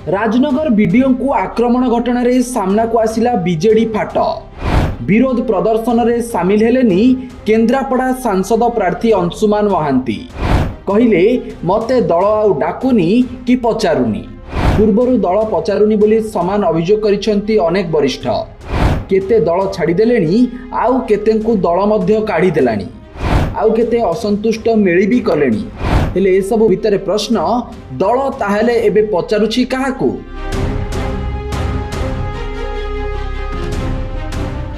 Rajnagar BDO को आक्रमण घटना रे सामना को आसिला बीजेडी फाट विरोध प्रदर्शन रे सामिल हेलेनी केन्द्रापड़ा सांसद प्रार्थी अंशुमान महांती कहले मते दल आउ डाकुनी कि पचारुनी। पूर्वरु दल पचारुनी बोली समान अभियोग करिसेंती अनेक वरिष्ठ। केते दल छाड़ीदेलेनी आउ केतेंकु दल मध्य काढ़ी देलानी आउ केते असंतुष्ट मेली भी कलेनी। हेले ए सब भितर प्रश्न दल ताहेले एबे पचारुछि काहाकू।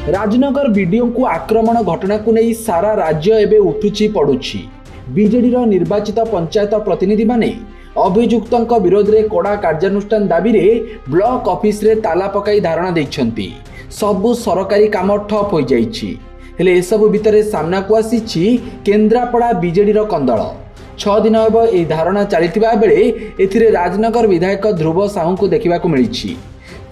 राजनगर बीडीओ को आक्रमण घटना को नहीं सारा राज्य एबे उठुछि पड़ुछि। बीजेडी रो निर्वाचित पंचायत प्रतिनिधि माने अभियुक्तों विरोध में कड़ा कार्यानुष्ठान दाबी रे ब्लॉक ऑफिस रे ताला पकाई धारणा दैछंती। सबु सरकारी काम ठप हो जाइछि। हेले ए सब भितर सामना को आसीछि केन्द्रापड़ा बीजेडी रो कंदल। 6 दिन हेब एही धारणा चलिथिबा बेले एथिरे राजनगर विधायक ध्रुव साहू को देखा मिली।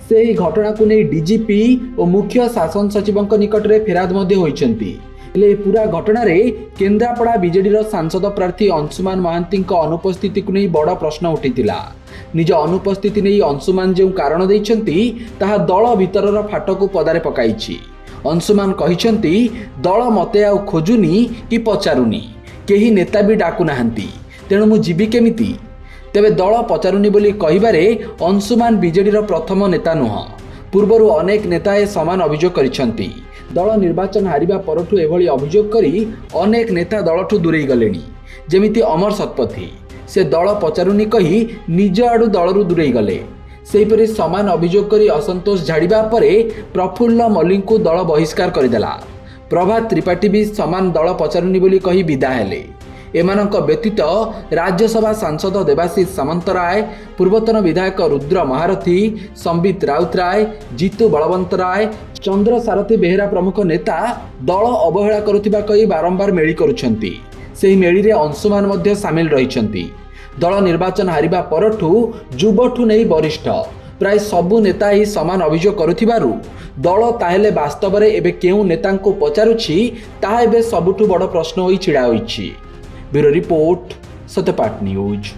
से ही घटना को नहीं डीजीपी और मुख्य शासन सचिव निकट में फेराद होइछंती। हेले पूरा घटना रे केन्द्रापड़ा बीजेडी रो सांसद प्रार्थी अंशुमान महांती अनुपस्थिति को नहीं बड़ प्रश्न उठितिला। निज अनुपस्थिति नहीं अंशुमान जो कारण दैछंती ताहा दल भितरर फाट को पदारे पकाइछि। अंशुमान कहिछंती दल मते आउ खोजुनी कि पचारुनी, केही नेता भी डाकु नाहंती, तेणु मु जीवी केमिति। तेबे दल पचारुनी बोली कहिबारे अंशुमान बीजेडीर प्रथम नेता नुह। पूर्वरु अनेक नेता ए समान अभियोग करिसेंती। दल निर्वाचन हारिबा परठु एभली अभियोग करी अनेक नेता दलठु दूरेई गलेनी। जेमिति अमर शतपथी से दल पचारुनी कही निज आडू दलरू दूरेई गले। सेहीपरि समान अभियोग करी असंतोष झाड़िबा परे प्रफुल्ल मल्लिक को दल बहिष्कार करदेला। प्रभात त्रिपाठी भी समान दल पचारुनी बोली कही विदा हेले। एमानक व्यतीत राज्यसभा सांसद देवाशीष सामंतराय, पूर्वतन विधायक रुद्र महारथी, संबित राउतराय, जीतू बलवंत राय, चंद्र सारथी बेहेरा प्रमुख नेता दल अवहेला करुथिबा कही बारंबार मेली करुछंती। सेही मेली रे अंशुमान मध्य सामिल रहिछंती। दल निर्वाचन हारिबा परठु जुबठु नहीं वरिष्ठ प्राय सबु नेता ही समान अभियोग करुथिबारु दल ताहेले वास्तव में एबे केउ नेतांको पचारुछि ताहा एबे सबुठु बड़ प्रश्न होई छिड़ा होइछि। Bureau report, Satyapath news.